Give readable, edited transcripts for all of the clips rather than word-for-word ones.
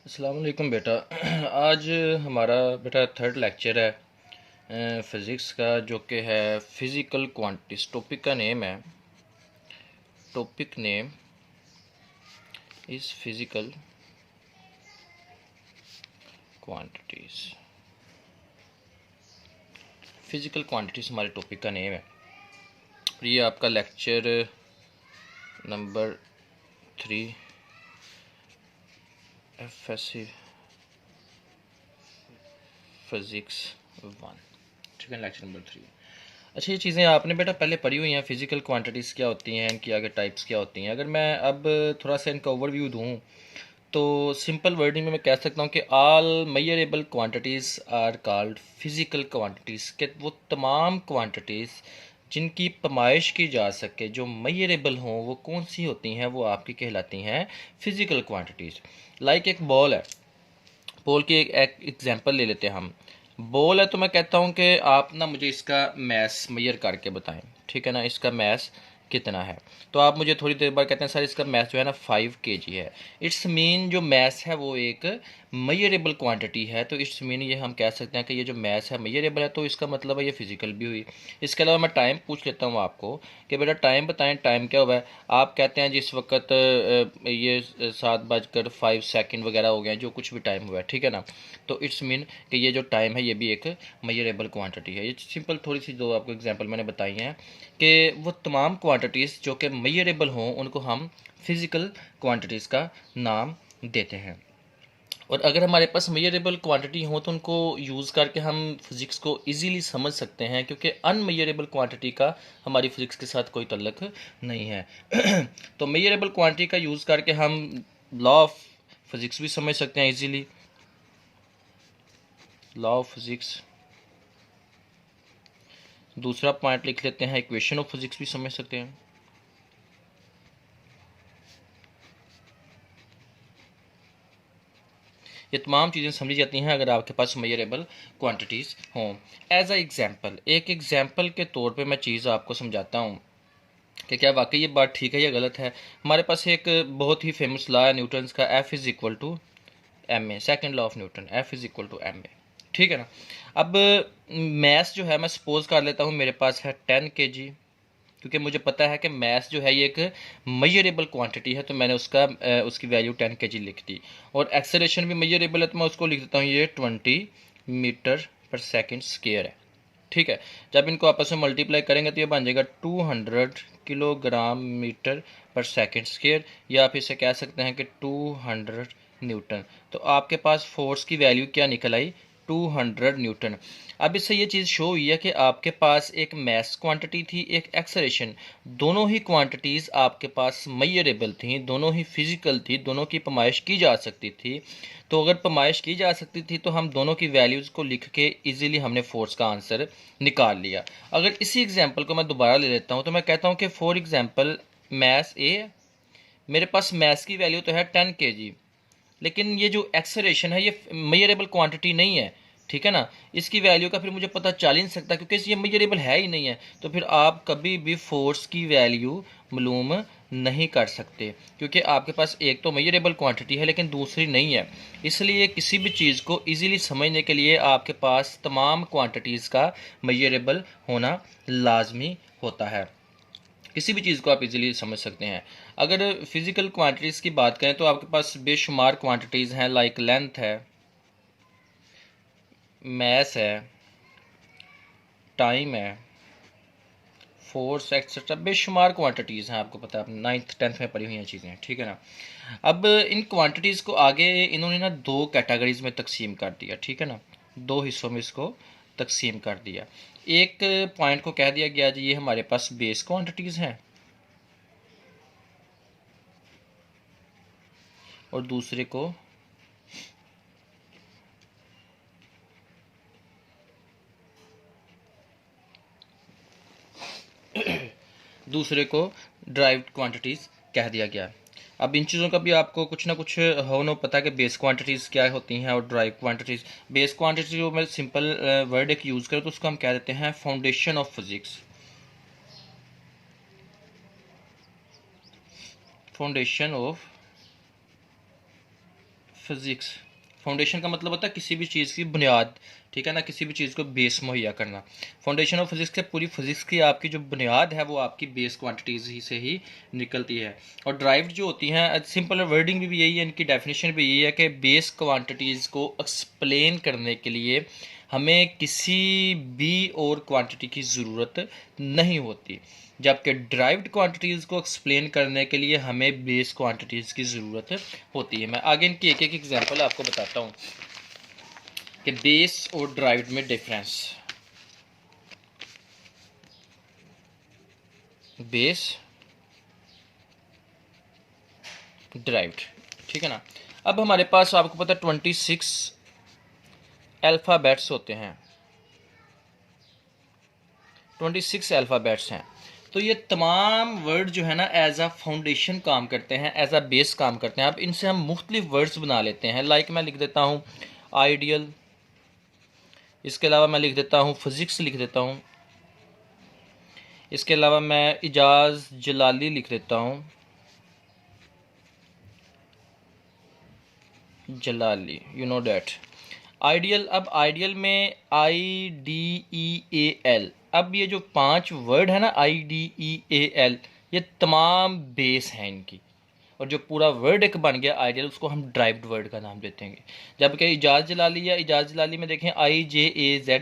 अस्सलाम वालेकुम बेटा। आज हमारा बेटा थर्ड लेक्चर है फ़िज़िक्स का, जो कि है फ़िज़िकल क्वांटिटीज़। टॉपिक का नेम है, topic name is physical quantities. Physical quantities हमारे टॉपिक का नेम है। ये आपका लेक्चर नंबर 3 FSC फ़िज़िक्स 1, ठीक है, लेक्चर नंबर 3। अच्छा, ये चीज़ें आपने बेटा पहले पढ़ी हुई हैं। फ़िज़िकल क्वांटिटीज़ क्या होती हैं, इनकी आगे टाइप्स क्या होती हैं। अगर मैं अब थोड़ा सा इनका ओवरव्यू दूँ तो सिंपल वर्डिंग में मैं कह सकता हूँ कि all measurable quantities are called physical quantities, के वो तमाम क्वांटिटीज़ जिनकी पैमाइश की जा सके, जो मेजरेबल हों, वो कौन सी होती हैं, वो आपकी कहलाती हैं फिज़िकल क्वांटिटीज़। लाइक एक बॉल है, बॉल की एक एग्जांपल ले लेते हैं हम। बॉल है तो मैं कहता हूँ कि आप ना मुझे इसका मैस मेजर करके बताएं, ठीक है ना, इसका मैस कितना है। तो आप मुझे थोड़ी देर बाद कहते हैं सर इसका मैस जो है ना 5 kg है। इट्स मीन जो मैस है वो एक मेजरेबल क्वांटिटी है, तो इट्स मीन ये हम कह सकते हैं कि ये जो मैस है मेजरेबल है, तो इसका मतलब है ये फिजिकल भी हुई। इसके अलावा मैं टाइम पूछ लेता हूँ आपको कि बेटा टाइम बताएं, टाइम क्या हुआ है। आप कहते हैं जिस वक्त ये 7:05 वगैरह हो गए, जो कुछ भी टाइम हुआ है, ठीक है ना, तो इट्स मीन कि ये जो टाइम है ये भी एक मेजरेबल क्वांटिटी है। ये सिंपल थोड़ी सी जो आपको एग्जांपल मैंने बताई हैं कि वो तमाम क्वांटिटीज़ जो कि मेजरेबल हों उनको हम फिज़िकल क्वांटिटीज़ का नाम देते हैं। और अगर हमारे पास मेजरेबल क्वांटिटी हो तो उनको यूज़ करके हम फिज़िक्स को इजीली समझ सकते हैं, क्योंकि अनमेजरेबल क्वांटिटी का हमारी फिज़िक्स के साथ कोई तल्लक नहीं है। तो मेजरेबल क्वांटिटी का यूज़ करके हम लॉ ऑफ फिज़िक्स भी समझ सकते हैं इजीली। लॉ ऑफ फिज़िक्स, दूसरा पॉइंट लिख लेते हैं, इक्वेशन ऑफ फिज़िक्स भी समझ सकते हैं। ये तमाम चीज़ें समझी जाती हैं अगर आपके पास मेजरेबल क्वांटिटीज़ हों। एज अ एग्जांपल, एक एग्जांपल के तौर पे मैं चीज़ आपको समझाता हूँ कि क्या वाकई ये बात ठीक है या गलत है। हमारे पास एक बहुत ही फेमस लॉ है न्यूटन्स का, F is equal to M A, second law of Newton, F is equal to M A, ठीक है ना। अब मैथ जो है मैं सपोज कर लेता हूँ मेरे पास है 10 kg, क्योंकि मुझे पता है कि मैथ जो है ये एक मेजरेबल क्वांटिटी है, तो मैंने उसकी वैल्यू 10 kg लिख दी। और एक्सेलरेशन भी मेजरेबल है, तो मैं उसको लिख देता हूँ ये 20 मीटर पर सेकेंड स्क्वायर है, ठीक है। जब इनको आपस में मल्टीप्लाई करेंगे तो ये बन जाएगा 200 kg/s², या आप इसे कह सकते हैं कि 200 न्यूटन। तो आपके पास फोर्स की वैल्यू क्या निकल आई, 200 न्यूटन। अब इससे ये चीज़ शो हुई है कि आपके पास एक मैस क्वांटिटी थी, एक एक्सेलरेशन, दोनों ही क्वांटिटीज़ आपके पास मेजरेबल थी, दोनों ही फिजिकल थी, दोनों की पैमाइश की जा सकती थी। तो अगर पैमाइश की जा सकती थी तो हम दोनों की वैल्यूज़ को लिख के इजीली हमने फोर्स का आंसर निकाल लिया। अगर इसी एग्जांपल को मैं दोबारा ले लेता हूँ तो मैं कहता हूँ कि फॉर एग्जांपल मैस ए, मेरे पास मैस की वैल्यू तो है 10 kg, लेकिन ये जो एक्सेलरेशन है ये मेजरेबल क्वांटिटी नहीं है, ठीक है ना। इसकी वैल्यू का फिर मुझे पता चल ही नहीं सकता, क्योंकि ये मेजरेबल है ही नहीं है। तो फिर आप कभी भी फोर्स की वैल्यू मालूम नहीं कर सकते, क्योंकि आपके पास एक तो मेजरेबल क्वांटिटी है लेकिन दूसरी नहीं है। इसलिए किसी भी चीज़ को इजीली समझने के लिए आपके पास तमाम क्वांटिटीज़ का मेजरेबल होना लाजमी होता है। किसी भी चीज़ को आप इजीली समझ सकते हैं। अगर फिज़िकल क्वांटिटीज़ की बात करें तो आपके पास बेशुमार क्वांटिटीज़ हैं, लाइक लेंथ है, मैस है, टाइम है, फोर्स एक्सेट्रा, बेशुमार क्वांटिटीज़ हैं। आपको पता है, आप 9th 10th में पढ़ी हुई हैं चीज़ें, ठीक है ना। अब इन क्वांटिटीज़ को आगे इन्होंने ना दो कैटेगरीज में तकसीम कर दिया, ठीक है ना, दो हिस्सों में इसको तकसीम कर दिया। एक पॉइंट को कह दिया गया जी ये हमारे पास बेस क्वांटिटीज़ हैं, और दूसरे को ड्राइव्ड क्वांटिटीज़ कह दिया गया। अब इन चीज़ों का भी आपको कुछ ना कुछ होना पता है कि बेस क्वांटिटीज़ क्या होती हैं और ड्राइव क्वांटिटीज़। बेस क्वांटिटी जो मैं सिंपल वर्ड एक यूज़ करूँ तो उसको हम कह देते हैं foundation of physics, foundation of physics. Foundation का मतलब होता है किसी भी चीज़ की बुनियाद, ठीक है ना, किसी भी चीज़ को बेस मुहैया करना। फाउंडेशन ऑफ फिज़िक्स से पूरी फिज़िक्स की आपकी जो बुनियाद है वो आपकी बेस क्वांटिटीज़ ही से ही निकलती है। और ड्राइव्ड जो होती हैं, सिंपल वर्डिंग भी यही है, इनकी डेफिनेशन भी यही है कि बेस क्वांटिटीज़ को एक्सप्लेन करने के लिए हमें किसी भी और क्वांटिटी की ज़रूरत नहीं होती, जबकि ड्राइव्ड क्वांटिटीज़ को एक्सप्लेन करने के लिए हमें बेस क्वांटिटीज़ की ज़रूरत होती है। मैं आगे इनकी एक एक एग्जांपल आपको बताता हूँ कि बेस और ड्राइव्ड में डिफरेंस। बेस, ड्राइव्ड, ठीक है ना। अब हमारे पास आपको पता है 26 अल्फ़ाबेट्स होते हैं, 26 अल्फ़ाबेट्स हैं। तो ये तमाम वर्ड जो है ना एज अ फाउंडेशन काम करते हैं, एज अ बेस काम करते हैं। अब इनसे हम मुख्तलिफ वर्ड्स बना लेते हैं। लाइक मैं लिख देता हूँ आइडियल, इसके अलावा मैं लिख देता हूँ फिज़िक्स लिख देता हूँ, इसके अलावा मैं इजाज़ जलाली लिख देता हूँ, जलाली, यू नो डैट। आइडियल, अब आइडियल में IDEAL, अब ये जो 5 वर्ड है ना IDEAL, ये तमाम बेस हैं इनकी, और जो पूरा वर्ड एक बन गया आइडियल उसको हम ड्राइव्ड वर्ड का नाम देते हैं। जबकि इजाज़ जलाली या इजाज़ जलाली में देखें IJAZ,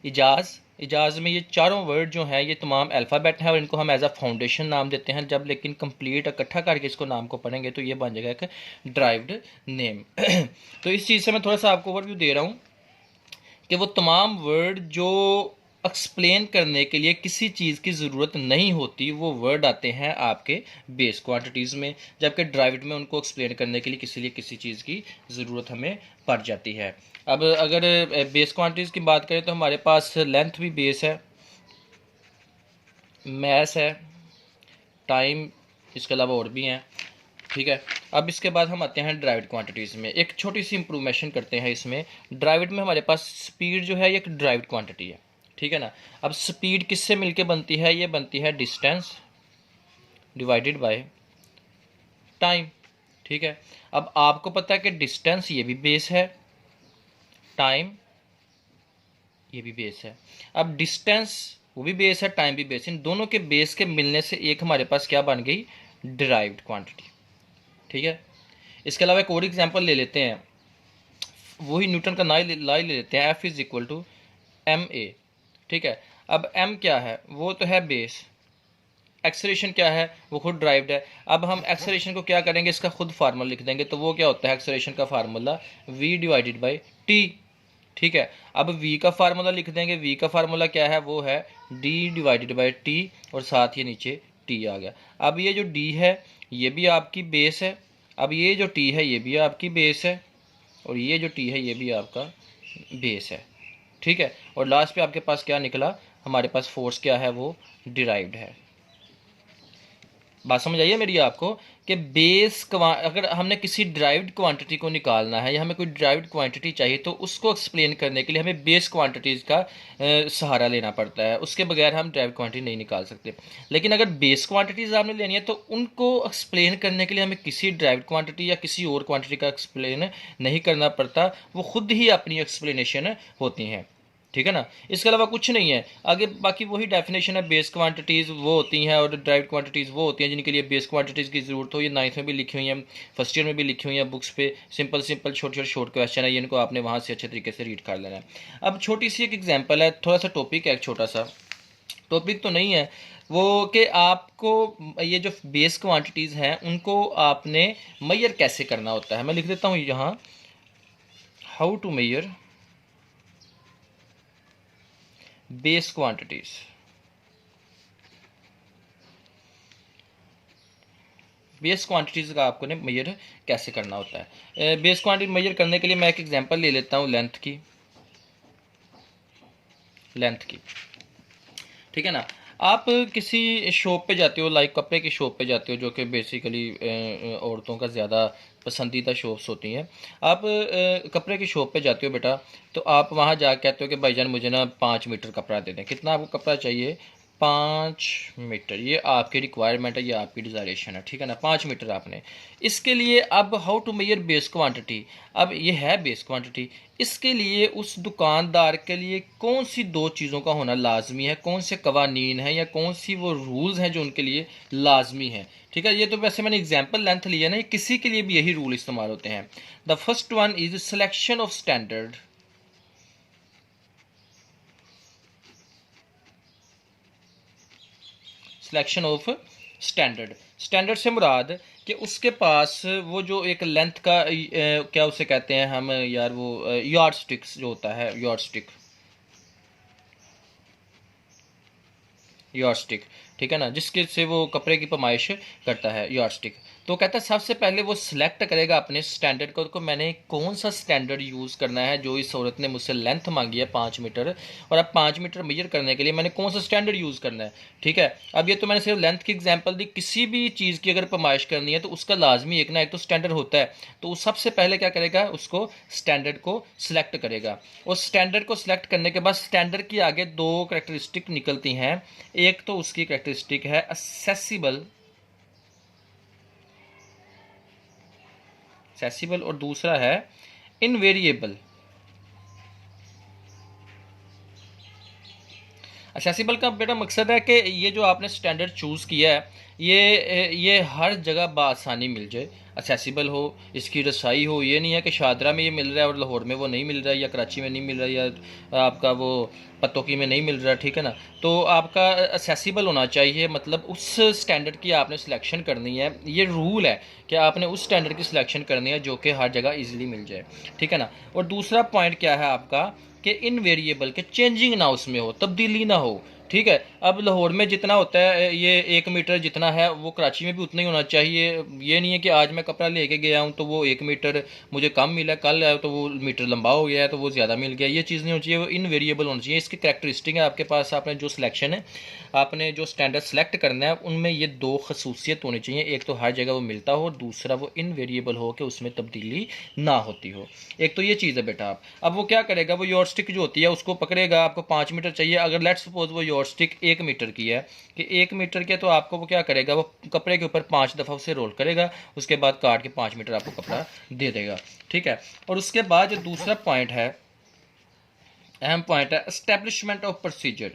इजाज़, इजाज़ में ये चारों वर्ड जो हैं ये तमाम अल्फ़ाबेट हैं और इनको हम एज अ फाउंडेशन नाम देते हैं। जब लेकिन कंप्लीट इकट्ठा करके इसको नाम को पढ़ेंगे तो ये बन जाएगा एक ड्राइव्ड नेम। तो इस चीज़ से मैं थोड़ा सा आपको ओवरव्यू दे रहा हूँ कि वो तमाम वर्ड जो एक्सप्लेन करने के लिए किसी चीज़ की ज़रूरत नहीं होती, वो वर्ड आते हैं आपके बेस क्वांटिटीज़ में, जबकि ड्राइव्ड में उनको एक्सप्लेन करने के लिए किसी चीज़ की ज़रूरत हमें पड़ जाती है। अब अगर बेस क्वांटिटीज़ की बात करें तो हमारे पास लेंथ भी बेस है, मैस है, टाइम, इसके अलावा और भी हैं, ठीक है। अब इसके बाद हम आते हैं ड्राइव्ड क्वांटिटीज़ में। एक छोटी सी इंप्रूवमेशन करते हैं इसमें। ड्राइव्ड में हमारे पास स्पीड जो है ये एक ड्राइव्ड क्वांटिटी है, ठीक है ना। अब स्पीड किससे मिलके बनती है? ये बनती है डिस्टेंस डिवाइडेड बाय टाइम, ठीक है। अब आपको पता है कि डिस्टेंस ये भी बेस है, टाइम ये भी बेस है। अब डिस्टेंस वो भी बेस है, टाइम भी बेस, इन दोनों के बेस के मिलने से एक हमारे पास क्या बन गई? डिराइव्ड क्वांटिटी, ठीक है। इसके अलावा एक और एग्जांपल ले लेते हैं, वही न्यूटन का ला ले लेते हैं, F is equal to ma, ठीक है। अब m क्या है? वो तो है बेस। एक्सेलरेशन क्या है? वो खुद ड्राइव्ड है। अब हम एक्सेलरेशन को क्या करेंगे? इसका खुद फार्मूला लिख देंगे। तो वो क्या होता है एक्सेलरेशन का formula? v divided by t, ठीक है। अब v का फार्मूला लिख देंगे। v का फार्मूला क्या है? वो है d डिवाइडेड बाई t, और साथ ही नीचे t आ गया। अब ये जो d है ये भी आपकी बेस है, अब ये जो t है ये भी आपकी बेस है, और ये जो t है ये भी आपका बेस है, ठीक है। और लास्ट पे आपके पास क्या निकला? हमारे पास फोर्स क्या है? वो डिराइव्ड है। बात समझ आई है मेरी आपको कि अगर हमने किसी ड्राइव्ड क्वांटिटी को निकालना है या हमें कोई ड्राइव्ड क्वांटिटी चाहिए तो उसको एक्सप्लेन करने के लिए हमें बेस क्वांटिटीज़ का सहारा लेना पड़ता है। उसके बगैर हम ड्राइव्ड क्वांटिटी नहीं निकाल सकते। लेकिन अगर बेस क्वांटिटीज़ आपने लेनी है तो उनको एक्सप्लेन करने के लिए हमें किसी ड्राइव्ड क्वांटिटी या किसी और क्वांटिटी का एक्सप्लेन नहीं करना पड़ता, वो खुद ही अपनी एक्सप्लेनेशन होती हैं, ठीक है ना। इसके अलावा कुछ नहीं है आगे, बाकी वही डेफिनेशन है। बेस क्वांटिटीज़ वो होती हैं और ड्राइव्ड क्वांटिटीज़ वो होती हैं जिनके लिए बेस क्वांटिटीज़ की ज़रूरत हो। ये 9th में भी लिखी हुई हैं, फर्स्ट ईयर में भी लिखी हुई हैं बुक्स पे। सिंपल शॉर्ट क्वेश्चन है, ये इनको आपने वहाँ से अच्छे तरीके से रीड कर लेना है। अब छोटी सी एक एग्जाम्पल है, थोड़ा सा टॉपिक है, एक छोटा सा टॉपिक तो नहीं है वो, कि आपको ये जो बेस क्वांटिटीज़ हैं उनको आपने मेजर कैसे करना होता है। मैं लिख देता हूँ यहाँ, how to measure base quantities. Base quantities का आपको ने मेजर कैसे करना होता है। बेस क्वांटिटी मेजर करने के लिए मैं एक एग्जांपल ले लेता हूँ लेंथ की, ठीक है ना। आप किसी शॉप पे जाते हो, लाइक कपड़े की शॉप पे जाते हो, जो कि बेसिकली औरतों का ज़्यादा पसंदीदा शॉप्स होती हैं। आप कपड़े की शॉप पे जाते हो बेटा, तो आप वहाँ जा कहते हो कि भाईजान मुझे ना 5 मीटर कपड़ा दे दें। कितना आपको कपड़ा चाहिए? 5 मीटर, ये आपकी रिक्वायरमेंट है, ये आपकी डिज़ायरेशन है, ठीक है ना, 5 मीटर आपने। इसके लिए अब how to measure base quantity, अब ये है बेस क्वांटिटी, इसके लिए उस दुकानदार के लिए कौन सी दो चीज़ों का होना लाजमी है, कौन से कवानीन हैं या कौन सी वो रूल्स हैं जो उनके लिए लाजमी हैं, ठीक है। ये तो वैसे मैंने एग्जाम्पल लेंथ लिया ना, ये किसी के लिए भी यही रूल इस्तेमाल होते हैं। The first one is selection of standard, selection of standard, standard से मुराद कि उसके पास वो जो एक लेंथ का क्या उसे कहते हैं हम यार, वो यार्ड स्टिक्स जो होता है, यार्ड स्टिक, यार्डस्टिक, ठीक है ना, जिसके से वो कपड़े की पैमाइश करता है, यार्डस्टिक। तो कहता है सबसे पहले वो सिलेक्ट करेगा अपने स्टैंडर्ड को मैंने कौन सा स्टैंडर्ड यूज़ करना है। जो इस औरत ने मुझसे लेंथ मांगी है 5 मीटर, और अब 5 मीटर मेजर करने के लिए मैंने कौन सा स्टैंडर्ड यूज़ करना है, ठीक है। अब ये तो मैंने सिर्फ लेंथ की एग्जांपल दी, किसी भी चीज़ की अगर पैमाइश करनी है तो उसका लाजमी एक ना एक तो स्टैंडर्ड होता है। तो सबसे पहले क्या करेगा, उसको स्टैंडर्ड को सिलेक्ट करेगा, और स्टैंडर्ड को सिलेक्ट करने के बाद स्टैंडर्ड की आगे दो करेक्टरिस्टिक निकलती हैं। एक तो उसकी करेक्टरिस्टिक है असेसिबल, एक्सेसिबल, और दूसरा है इनवेरिएबल। एक्सेसिबल का बेटा मकसद है कि ये जो आपने स्टैंडर्ड चूज़ किया है ये हर जगह बआसानी मिल जाए, एक्सेसिबल हो, इसकी रसाई हो। ये नहीं है कि शादरा में ये मिल रहा है और लाहौर में वो नहीं मिल रहा है, या कराची में नहीं मिल रहा है, या आपका वो पतोकी में नहीं मिल रहा, ठीक है ना। तो आपका एक्सेसिबल होना चाहिए, मतलब उस स्टैंडर्ड की आपने सिलेक्शन करनी है। ये रूल है कि आपने उस स्टैंडर्ड की सिलेक्शन करनी है जो कि हर जगह ईजिली मिल जाए, ठीक है ना। और दूसरा पॉइंट क्या है आपका कि इनवेरिएबल, के चेंजिंग ना उसमें हो, तब्दीली ना हो, ठीक है। अब लाहौर में जितना होता है ये 1 मीटर जितना है वो कराची में भी उतना ही होना चाहिए। ये नहीं है कि आज मैं कपड़ा लेके गया हूँ तो वो 1 मीटर मुझे कम मिला, कल आया तो वो मीटर लंबा हो गया है तो वो ज़्यादा मिल गया। ये चीज़ नहीं होनी चाहिए, वो इनवेरिएबल होना चाहिए। इसकी करैक्टरिस्टिक है आपके पास, आपने जो सिलेक्शन है, आपने जो स्टैंडर्ड सेलेक्ट करना है, उनमें ये दो खसूसियत होनी चाहिए। एक तो हर जगह वो मिलता हो, और दूसरा वो इनवेरिएबल हो कि उसमें तब्दीली ना होती हो। एक तो ये चीज़ है बेटा। आप अब वो क्या करेगा, वो यॉर्डस्टिक जो होती है उसको पकड़ेगा। आपको 5 मीटर चाहिए, अगर लेट्स सपोज वो यॉर्डस्टिक 1 मीटर की है, कि 1 मीटर के, तो आपको वो क्या करेगा, वो कपड़े के ऊपर 5 दफ़ा उसे रोल करेगा, उसके बाद काट के 5 मीटर आपको कपड़ा दे देगा, ठीक है। और उसके बाद जो दूसरा पॉइंट है, अहम पॉइंट है, establishment of procedure.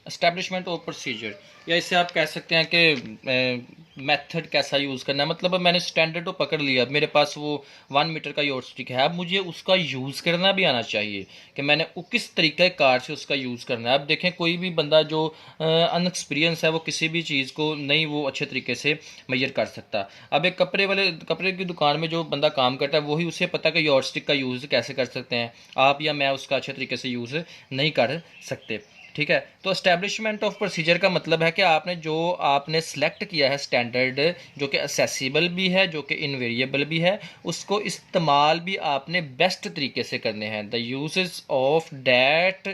Establishment of procedure, या इसे आप कह सकते हैं कि मेथड कैसा यूज़ करना है। मतलब अब मैंने स्टैंडर्ड तो पकड़ लिया, अब मेरे पास वो 1 मीटर का यॉर्डस्टिक है, अब मुझे उसका यूज़ करना भी आना चाहिए कि मैंने वो किस तरीके कार से उसका यूज़ करना है। अब देखें, कोई भी बंदा जो अनएक्सपीरियंस है वो किसी भी चीज़ को नहीं वो अच्छे तरीके से मेजर कर सकता। अब एक कपड़े की दुकान में जो बंदा काम करता है वही उसे पता कि यॉर्डस्टिक का यूज़ कैसे कर सकते हैं, आप या मैं उसका अच्छे तरीके से यूज़ नहीं कर सकते, ठीक है। तो एस्टैब्लिशमेंट ऑफ प्रोसीजर का मतलब है कि आपने सेलेक्ट किया है स्टैंडर्ड, जो कि असेसिबल भी है, जो कि इनवेरिएबल भी है, उसको इस्तेमाल भी आपने बेस्ट तरीके से करने हैं। The uses of that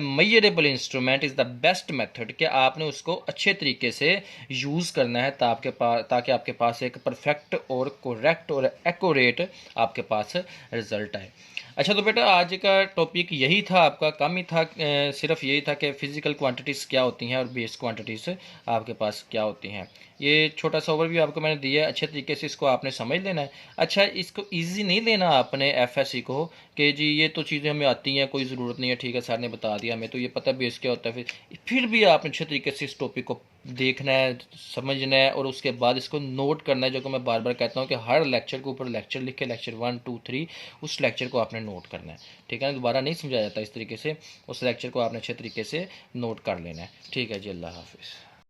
measurable instrument is the best method, कि आपने उसको अच्छे तरीके से यूज़ करना है ताकि आपके पास एक परफेक्ट और करेक्ट और एक्यूरेट आपके पास रिजल्ट आए। अच्छा, तो बेटा आज का टॉपिक यही था, आपका कम ही था, सिर्फ यही था कि फ़िज़िकल क्वांटिटीज़ क्या होती हैं और बेस क्वांटिटीज़ आपके पास क्या होती हैं। ये छोटा सा ओवरव्यू आपको मैंने दिया है, अच्छे तरीके से इसको आपने समझ लेना है। अच्छा, इसको इजी नहीं लेना आपने एफएससी को कि जी ये तो चीज़ें हमें आती हैं, कोई ज़रूरत नहीं है, ठीक है सर ने बता दिया, हमें तो ये पता बेस क्या होता है। फिर भी आपने अच्छे तरीके से इस टॉपिक को देखना है, समझना है, और उसके बाद इसको नोट करना है। जो कि मैं बार बार कहता हूँ कि हर लेक्चर के ऊपर लेक्चर लिख के, लेक्चर 1 2 3 उस लेक्चर को आपने नोट करना है, ठीक है ना। दोबारा नहीं समझाया जाता इस तरीके से, उस लेक्चर को आपने अच्छे तरीके से नोट कर लेना है, ठीक है जी। अल्लाह हाफिज़।